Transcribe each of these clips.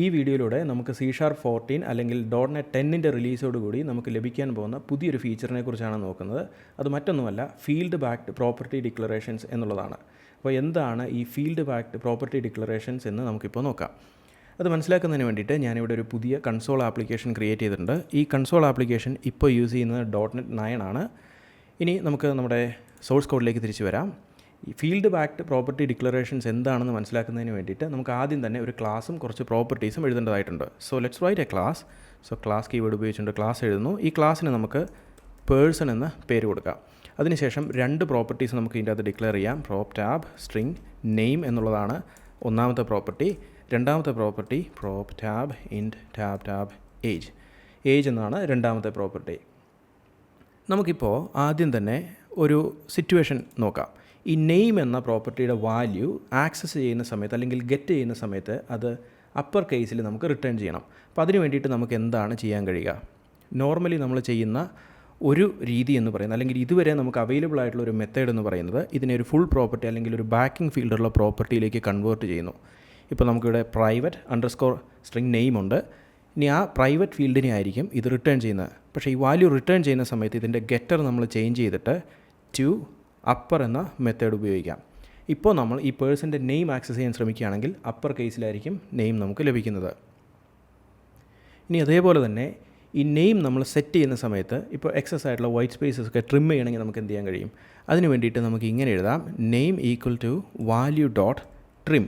ഈ വീഡിയോയിലൂടെ നമുക്ക് C#14 അല്ലെങ്കിൽ .NET 10ൻ്റെ റിലീസോടുകൂടി നമുക്ക് ലഭിക്കാൻ പോകുന്ന പുതിയൊരു ഫീച്ചറിനെ കുറിച്ചാണ് നോക്കുന്നത്. അത് മറ്റൊന്നുമല്ല, ഫീൽഡ് ബാക്ക്ഡ് പ്രോപ്പർട്ടി ഡിക്ലറേഷൻസ് എന്നുള്ളതാണ്. അപ്പോൾ എന്താണ് ഈ ഫീൽഡ് ബാക്ക്ഡ് പ്രോപ്പർട്ടി ഡിക്ലറേഷൻസ് എന്ന് നമുക്കിപ്പോൾ നോക്കാം. അത് മനസ്സിലാക്കുന്നതിന് വേണ്ടിയിട്ട് ഞാനിവിടെ ഒരു പുതിയ കൺസോൾ ആപ്ലിക്കേഷൻ ക്രിയേറ്റ് ചെയ്തിട്ടുണ്ട്. ഈ കൺസോൾ ആപ്ലിക്കേഷൻ ഇപ്പോൾ യൂസ് ചെയ്യുന്നത് .NET 9 ആണ്. ഇനി നമുക്ക് നമ്മുടെ സോഴ്സ് കോഡിലേക്ക് തിരിച്ചു വരാം. ഈ ഫീൽഡ് ബാക്ക്ഡ് പ്രോപ്പർട്ടി ഡിക്ലറേഷൻസ് എന്താണെന്ന് മനസ്സിലാക്കുന്നതിന് വേണ്ടിയിട്ട് നമുക്ക് ആദ്യം തന്നെ ഒരു ക്ലാസ്സും കുറച്ച് പ്രോപ്പർട്ടീസും എഴുതേണ്ടതായിട്ടുണ്ട്. So let's write a class. So class keyword ഉപയോഗിച്ചുകൊണ്ട് ക്ലാസ് എഴുതുന്നു. ഈ ക്ലാസ്സിന് നമുക്ക് പേഴ്സൺ എന്ന പേര് കൊടുക്കാം. അതിനുശേഷം രണ്ട് പ്രോപ്പർട്ടീസ് നമുക്ക് ഇതിൻ്റെ അകത്ത് ഡിക്ലെയർ ചെയ്യാം. പ്രോപ്പ് ടാബ് സ്ട്രിങ് നെയിം എന്നുള്ളതാണ് ഒന്നാമത്തെ പ്രോപ്പർട്ടി. രണ്ടാമത്തെ property prop tab int tab age എന്നാണ് രണ്ടാമത്തെ പ്രോപ്പർട്ടി. നമുക്കിപ്പോൾ ആദ്യം തന്നെ ഒരു സിറ്റുവേഷൻ നോക്കാം. ഈ നെയിം എന്ന പ്രോപ്പർട്ടിയുടെ വാല്യൂ ആക്സസ് ചെയ്യുന്ന സമയത്ത് അല്ലെങ്കിൽ ഗെറ്റ് ചെയ്യുന്ന സമയത്ത് അത് അപ്പർ കേസിൽ നമുക്ക് റിട്ടേൺ ചെയ്യണം. അപ്പോൾ അതിന് വേണ്ടിയിട്ട് നമുക്ക് എന്താണ് ചെയ്യാൻ കഴിയുക? നോർമലി നമ്മൾ ചെയ്യുന്ന ഒരു രീതി എന്ന് പറയുന്നത്, അല്ലെങ്കിൽ ഇതുവരെ നമുക്ക് അവൈലബിൾ ആയിട്ടുള്ള ഒരു മെത്തേഡ് എന്ന് പറയുന്നത്, ഇതിനെ ഒരു ഫുൾ പ്രോപ്പർട്ടി അല്ലെങ്കിൽ ഒരു ബാക്കിംഗ് ഫീൽഡുള്ള പ്രോപ്പർട്ടിയിലേക്ക് കൺവേർട്ട് ചെയ്യുന്നു. ഇപ്പോൾ നമുക്കിവിടെ പ്രൈവറ്റ് അണ്ടർസ്കോർ സ്ട്രിങ് നെയിം ഉണ്ട്. ഇനി ആ പ്രൈവറ്റ് ഫീൽഡിനെ ആയിരിക്കും ഇത് റിട്ടേൺ ചെയ്യുന്നത്. പക്ഷേ ഈ വാല്യൂ റിട്ടേൺ ചെയ്യുന്ന സമയത്ത് ഇതിൻ്റെ ഗെറ്റർ നമ്മൾ ചേഞ്ച് ചെയ്തിട്ട് ടു അപ്പർ എന്ന മെത്തേഡ് ഉപയോഗിക്കാം. ഇപ്പോൾ നമ്മൾ ഈ പേഴ്സൻ്റെ നെയിം ആക്സസ് ചെയ്യാൻ ശ്രമിക്കുകയാണെങ്കിൽ അപ്പർ കേസിലായിരിക്കും നെയിം നമുക്ക് ലഭിക്കുന്നത്. ഇനി അതേപോലെ തന്നെ ഈ നെയിം നമ്മൾ സെറ്റ് ചെയ്യുന്ന സമയത്ത് ഇപ്പോൾ എക്സസ് ആയിട്ടുള്ള വൈറ്റ് സ്പേസസ് ഒക്കെ ട്രിം ചെയ്യണമെങ്കിൽ നമുക്ക് എന്ത് ചെയ്യാൻ കഴിയും? അതിന് വേണ്ടിയിട്ട് നമുക്ക് ഇങ്ങനെ എഴുതാം: name equal to value dot trim.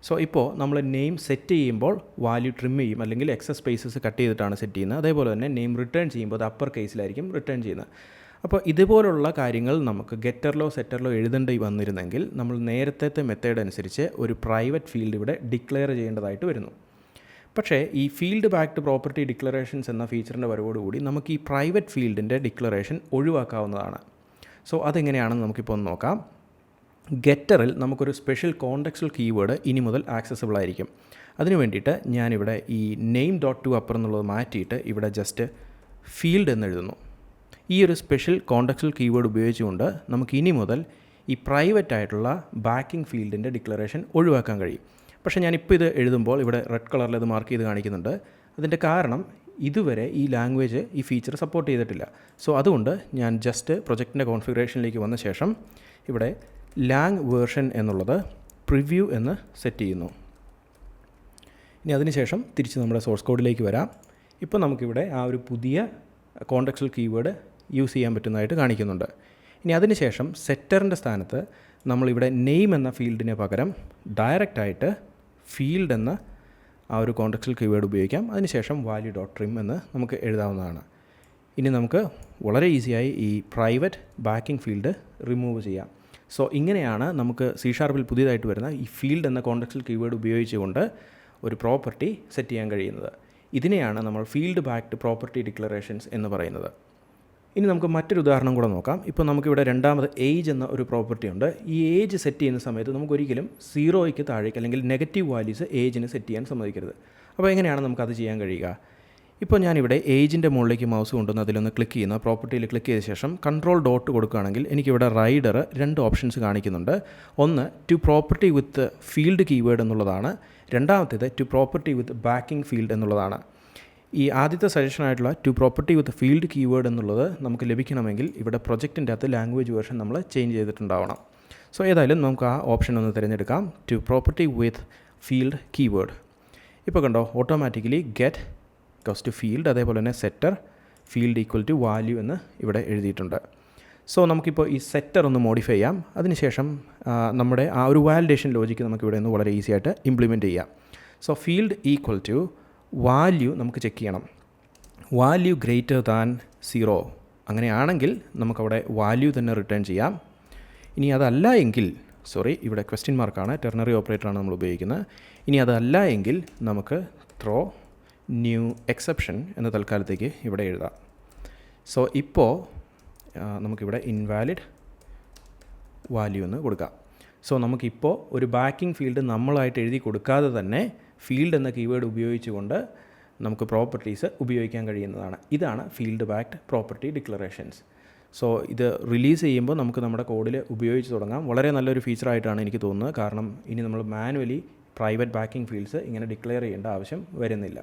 So ഇപ്പോൾ നമ്മൾ നെയിം സെറ്റ് ചെയ്യുമ്പോൾ വാല്യൂ ട്രിം ചെയ്യും, അല്ലെങ്കിൽ എക്സസ് സ്പേസസ് കട്ട് ചെയ്തിട്ടാണ് സെറ്റ് ചെയ്യുന്നത്. അതേപോലെ തന്നെ നെയിം റിട്ടേൺ ചെയ്യുമ്പോൾ അത് അപ്പർ കേസിലായിരിക്കും റിട്ടേൺ ചെയ്യുന്നത്. അപ്പോൾ ഇതുപോലുള്ള കാര്യങ്ങൾ നമുക്ക് ഗെറ്ററിലോ സെറ്ററിലോ എഴുതേണ്ടി വന്നിരുന്നെങ്കിൽ നമ്മൾ നേരത്തെ മെത്തേഡ് അനുസരിച്ച് ഒരു പ്രൈവറ്റ് ഫീൽഡ് ഇവിടെ ഡിക്ലെയർ ചെയ്യേണ്ടതായിട്ട് വരുന്നു. പക്ഷേ ഈ ഫീൽഡ് ബാക്ക്ഡ് പ്രോപ്പർട്ടി ഡിക്ലറേഷൻസ് എന്ന ഫീച്ചറിൻ്റെ വരവോടുകൂടി നമുക്ക് ഈ പ്രൈവറ്റ് ഫീൽഡിൻ്റെ ഡിക്ലറേഷൻ ഒഴിവാക്കാവുന്നതാണ്. സോ അതെങ്ങനെയാണെന്ന് നമുക്കിപ്പോൾ ഒന്ന് നോക്കാം. ഗെറ്ററിൽ നമുക്കൊരു സ്പെഷ്യൽ കോണ്ടെക്സ്റ്റുവൽ കീവേഡ് ഇനി മുതൽ ആക്സസിബിൾ ആയിരിക്കും. അതിന് വേണ്ടിയിട്ട് ഞാനിവിടെ ഈ നെയിം ഡോട്ട് ടു അപ്പർ എന്നുള്ളത് മാറ്റിയിട്ട് ഇവിടെ ജസ്റ്റ് ഫീൽഡ് എന്ന് എഴുതുന്നു. ഈ ഒരു സ്പെഷ്യൽ കോണ്ടെക്സ്റ്റുവൽ കീവേഡ് ഉപയോഗിച്ചുകൊണ്ട് നമുക്ക് ഇനി മുതൽ ഈ പ്രൈവറ്റ് ആയിട്ടുള്ള ബാക്കിംഗ് ഫീൽഡിൻ്റെ ഡിക്ലറേഷൻ ഒഴിവാക്കാൻ കഴിയും. പക്ഷേ ഞാനിപ്പോൾ ഇത് എഴുതുമ്പോൾ ഇവിടെ റെഡ് കളറിൽ ഇത് മാർക്ക് ചെയ്ത് കാണിക്കുന്നുണ്ട്. അതിൻ്റെ കാരണം ഇതുവരെ ഈ ലാംഗ്വേജ് ഈ ഫീച്ചർ സപ്പോർട്ട് ചെയ്തിട്ടില്ല. സോ അതുകൊണ്ട് ഞാൻ ജസ്റ്റ് പ്രൊജക്റ്റിൻ്റെ കോൺഫിഗറേഷനിലേക്ക് വന്ന ശേഷം ഇവിടെ ലാങ് വേർഷൻ എന്നുള്ളത് പ്രിവ്യൂ എന്ന് സെറ്റ് ചെയ്യുന്നു. ഇനി അതിനുശേഷം തിരിച്ച് നമ്മുടെ സോഴ്സ് കോഡിലേക്ക് വരാം. ഇപ്പോൾ നമുക്കിവിടെ ആ ഒരു പുതിയ കോണ്ടെക്സ്റ്റുവൽ കീവേഡ് യൂസ് ചെയ്യാൻ പറ്റുന്നതായിട്ട് കാണിക്കുന്നുണ്ട്. ഇനി അതിനുശേഷം സെറ്ററിൻ്റെ സ്ഥാനത്ത് നമ്മളിവിടെ നെയിം എന്ന ഫീൽഡിന് പകരം ഡയറക്റ്റായിട്ട് ഫീൽഡ് എന്ന ആ ഒരു കോണ്ടെക്സ്റ്റുവൽ കീവേഡ് ഉപയോഗിക്കാം. അതിനുശേഷം വാല്യൂ ഡോട്ട് ട്രിം എന്ന് നമുക്ക് എഴുതാവുന്നതാണ്. ഇനി നമുക്ക് വളരെ ഈസിയായി ഈ പ്രൈവറ്റ് ബാക്കിംഗ് ഫീൽഡ് റിമൂവ് ചെയ്യാം. സോ ഇങ്ങനെയാണ് നമുക്ക് C# പുതിയതായിട്ട് വരുന്ന ഈ ഫീൽഡ് എന്ന കോണ്ടെക്സ്റ്റുവൽ കീവേഡ് ഉപയോഗിച്ചുകൊണ്ട് ഒരു പ്രോപ്പർട്ടി സെറ്റ് ചെയ്യാൻ കഴിയുന്നത്. ഇതിനെയാണ് നമ്മൾ ഫീൽഡ് ബാക്ക്ഡ് പ്രോപ്പർട്ടി ഡിക്ലറേഷൻസ് എന്ന് പറയുന്നത്. ഇനി നമുക്ക് മറ്റൊരു ഉദാഹരണം കൂടെ നോക്കാം. ഇപ്പോൾ നമുക്കിവിടെ രണ്ടാമത് ഏജ് എന്ന ഒരു പ്രോപ്പർട്ടി ഉണ്ട്. ഈ ഏജ് സെറ്റ് ചെയ്യുന്ന സമയത്ത് നമുക്കൊരിക്കലും 0ക്ക് താഴേക്ക് അല്ലെങ്കിൽ നെഗറ്റീവ് വാല്യൂസ് ഏജിന് സെറ്റ് ചെയ്യാൻ സമ്മതിക്കരുത്. അപ്പോൾ എങ്ങനെയാണ് നമുക്കത് ചെയ്യാൻ കഴിയുക? ഇപ്പോൾ ഞാനിവിടെ ഏജിൻ്റെ മുകളിലേക്ക് മൗസ് കൊണ്ടുവന്ന് അതിലൊന്ന് ക്ലിക്ക് ചെയ്യുന്ന പ്രോപ്പർട്ടിയിൽ ക്ലിക്ക് ചെയ്ത ശേഷം കൺട്രോൾ ഡോട്ട് കൊടുക്കുകയാണെങ്കിൽ എനിക്കിവിടെ റൈഡർ രണ്ട് ഓപ്ഷൻസ് കാണിക്കുന്നുണ്ട്. ഒന്ന് to property with field keyword എന്നുള്ളതാണ്. രണ്ടാമത്തേത് to property with backing field എന്നുള്ളതാണ്. ഈ ആദ്യത്തെ സജഷനായിട്ടുള്ള to property with field keyword എന്നുള്ളത് നമുക്ക് ലഭിക്കണമെങ്കിൽ ഇവിടെ പ്രൊജക്റ്റിൻ്റെ അകത്ത് ലാംഗ്വേജ് വേർഷൻ നമ്മൾ ചേഞ്ച് ചെയ്തിട്ടുണ്ടാവണം. സോ ഏതായാലും നമുക്ക് ആ ഓപ്ഷൻ ഒന്ന് തിരഞ്ഞെടുക്കാം, to property with field keyword. ഇപ്പോൾ കണ്ടോ, automatically get goes to field, അതേപോലെ തന്നെ setter field equal to value എന്ന് ഇവിടെ എഴുതിയിട്ടുണ്ട്. സോ നമുക്കിപ്പോൾ ഈ സെറ്റർ ഒന്ന് മോഡിഫൈ ചെയ്യാം. അതിനുശേഷം നമ്മുടെ ആ ഒരു വാലിഡേഷൻ ലോജിക്ക് നമുക്കിവിടെ നിന്ന് വളരെ ഈസി ആയിട്ട് ഇംപ്ലിമെൻറ്റ് ചെയ്യാം. So field equal to value നമുക്ക് ചെക്ക് ചെയ്യണം. വാല്യൂ ഗ്രേറ്റർ ദാൻ 0 അങ്ങനെയാണെങ്കിൽ നമുക്കവിടെ വാല്യൂ തന്നെ റിട്ടേൺ ചെയ്യാം. ഇനി അതല്ല എങ്കിൽ, ഇവിടെ ക്വസ്റ്റ്യൻ മാർക്കാണ്, ടെർണറി ഓപ്പറേറ്ററാണ് നമ്മൾ ഉപയോഗിക്കുന്നത്. ഇനി അതല്ല എങ്കിൽ നമുക്ക് ത്രോ ന്യൂ എക്സെപ്ഷൻ എന്ന തൽക്കാലത്തേക്ക് ഇവിടെ എഴുതാം. സോ ഇപ്പോൾ നമുക്കിവിടെ ഇൻവാലിഡ് വാല്യൂ എന്ന് കൊടുക്കാം. സോ നമുക്കിപ്പോൾ ഒരു ബാക്കിംഗ് ഫീൽഡ് നമ്മളായിട്ട് എഴുതി കൊടുക്കാതെ തന്നെ ഫീൽഡ് എന്ന കീവേഡ് ഉപയോഗിച്ചുകൊണ്ട് നമുക്ക് പ്രോപ്പർട്ടീസ് ഉപയോഗിക്കാൻ കഴിയുന്നതാണ്. ഇതാണ് field backed property declarations. So ഇത് റിലീസ് ചെയ്യുമ്പോൾ നമുക്ക് നമ്മുടെ കോഡിൽ ഉപയോഗിച്ച് തുടങ്ങാം. വളരെ നല്ലൊരു ഫീച്ചറായിട്ടാണ് എനിക്ക് തോന്നുന്നത്. കാരണം ഇനി നമ്മൾ മാനുവലി പ്രൈവറ്റ് ബാക്കിംഗ് ഫീൽഡ്സ് ഇങ്ങനെ ഡിക്ലെയർ ചെയ്യേണ്ട ആവശ്യം വരുന്നില്ല.